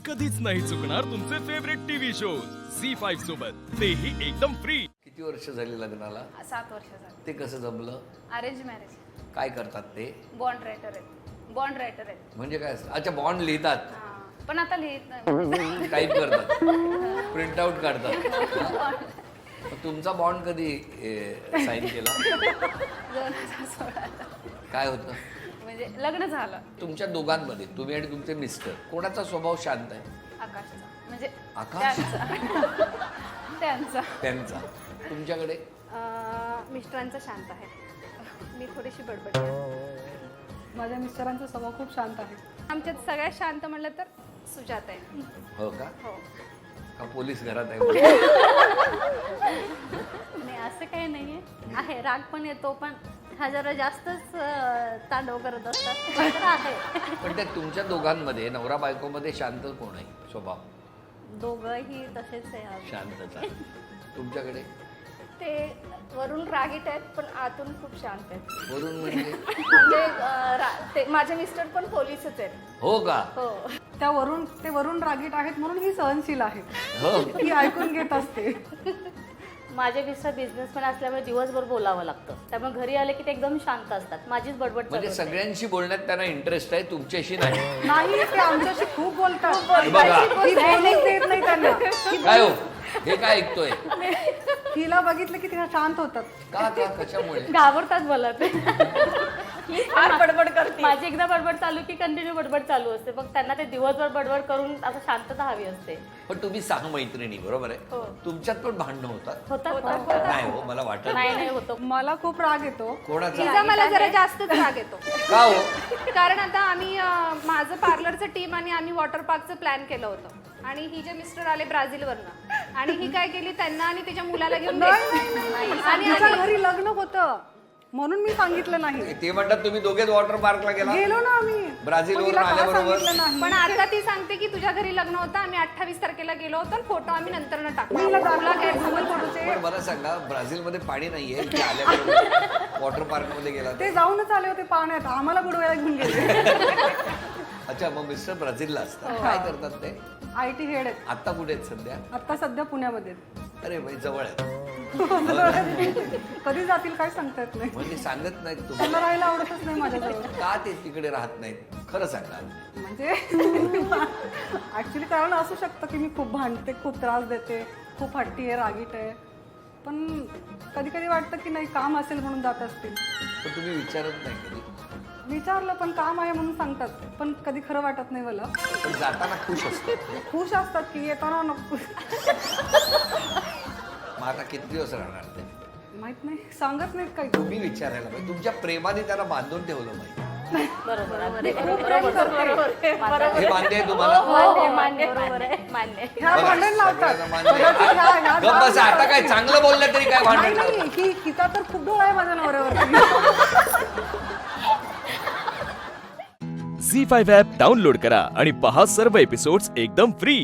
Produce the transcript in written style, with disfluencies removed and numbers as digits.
कधीच नाही चुकणार तुमचे फेवरेट टीव्ही शोज झी5 सोबत, तेही एकदम फ्री. किती वर्ष झाली लग्नाला? 7 वर्ष झाली. ते कसं जमलं? Arrange marriage. काय करतात ते? बॉन्ड रायटर आहेत. म्हणजे काय असतं? अच्छा, बॉन्ड लिहितात, हा. पण आता लिहित नाही. टाईप करतात, प्रिंट आउट काढतात. मग तुमचा बॉन्ड कधी साईन केला? 2016 काय होतं? म्हणजे लग्न झालं. तुमच्या दोघांमध्ये, तुम्ही आणि तुमचे मिस्टर, कोणाचा स्वभाव शांत आहे? आकाशचा. म्हणजे आकाश? त्यांचा. त्यांचा. तुमच्याकडे? मिस्टरांचा शांत आहे. मी थोडीशी बडबड आहे. माझ्या मिस्टरांचा स्वभाव खूप शांत आहे. आमच्यात सगळ्यात शांत म्हणलं तर सुजाता आहे. हो का? हो. का पोलीस घरात आहे? नाही असं काही नाहीये. आहे, राग पण येतो, पण हा जरा जास्तच तांडव करत असतात. तर आहे. पण त्या तुमच्या दोघांमध्ये, नवरा बायकोमध्ये शांत कोण आहे स्वभाव? दोघंही तसेच आहे. शांतता. तुमच्याकडे? ते वरून रागीट आहेत पण आतून खूप शांत आहेत. वरून म्हणजे? म्हणजे ते माझे मिस्टर पण पोलीसच आहेत. हो का? हो. ते वरून रागीट आहेत म्हणून ही सहनशील आहे. हो. ही ऐकून घेत असते. माझे मिस्टर बिझनेसमॅन असल्यामुळे दिवसभर बोलावं लागतं, त्यामुळे घरी आले की ते एकदम शांत असतात. माझीच बडबड म्हणजे चालू असते. सगळ्यांशी बोलण्यात त्यांना इंटरेस्ट आहे, तुमच्याशी नाही? नाही, ते आमच्याशी खूप बोलतात. बघा. ही बोलूच देत नाही त्यांना. काय हो, हे काय ऐकतोय? हिला बघितलं की तिला शांत होतात. का का कशामुळे? घाबरतात मला ते. फार बडबड करते. माझी एकदा बडबड चालू की कंटिन्यू बडबड चालू असते. मग त्यांना ते दिवसभर बडबड करून असं शांतता हवी असते. पण तुम्ही 6 मैत्रिणी बरोबर आहे? तुमच्यात पण भांडणं होतात? होतात. नाही हो, मला वाटत नाही होतो. मला खूप राग येतो. कोणाचा? तिचा मला जरा जास्तच राग येतो. का हो? कारण आता आम्ही माझं पार्लरचं टीम आणि आम्ही वॉटर पार्कचं प्लॅन केलं होतं आणि ही जे मिस्टर आले ब्राझीलवरनं आणि ही काय केली, त्यांना आणि तिच्या मुलाला घेऊन गेली. आणि तिच्या घरी लग्न होतं म्हणून मी सांगितलं नाही. ते म्हणतात तुम्ही दोघेच वॉटर पार्कला गेला? गेलो ना आम्ही. ब्राझीलवरून पण तिला का आल्याबरोबर? सांगितलं नाही? पण आता ती सांगते की तुझ्या घरी लग्न होतं, आम्ही 28 तारखेला गेलो होतो, फोटो आम्ही नंतर टाकला. तिला काय भूगोल पडूचे. पण मला सांगा, ब्राझीलमध्ये पाणी नाहीये, इथे आल्याबरोबर वॉटर पार्क मध्ये गेला? ते जाऊनच आले होते पाण्यात, आम्हाला बुडवायला घेऊन गेले. अच्छा, मग मिस्टर ब्राझीलला असतात. काय करतात ते? IT हेड आहेत. आता कुठे आहेत सध्या? आता सध्या पुण्यामध्ये आहेत. अरे भाई, जवळ आहे. कधी जातील काय सांगता येत नाही. म्हणजे सांगत नाहीत तुम्ही? त्यांना राहायला आवडतच नाही माझ्याजवळ. का ते तिकडे राहत नाहीत? खरं सांगा. म्हणजे ऍक्च्युली कारण असू शकतं की मी खूप भांडते, खूप त्रास देते, खूप हट्टी आहे, रागीट आहे. पण कधी कधी वाटतं की नाही, काम असेल म्हणून जात असतील. पण तुम्ही विचारत नाही कधी? विचारलं पण काम आहे म्हणून सांगतात, पण कधी खरं वाटत नाही मला. पण जाताना खुश असतात. खुश असतात की येताना नको. मग आता किती दिवस राहणार ते? माहित नाही, सांगत नाहीत काही. तुम्ही विचारायला पाहिजे. तुमच्या प्रेमाने त्याला बांधून ठेवलं पाहिजे. बरोबर आहे. खूप प्रेम करते. हे मान्य आहे तुम्हाला? मान्य मान्य. ह्या भांडण लावतात. सगळ्यांना मान्य आहे. कदाचित ह्या गप्प बसा, आता काय चांगलं बोललं तरी काय भांडण नाही लावतात? नाही, हिचा तर खूप डोळा आहे माझ्या नवऱ्यावरती. झी5 ॲप डाउनलोड करा आणि पहा सर्व एपिसोड्स एकदम फ्री.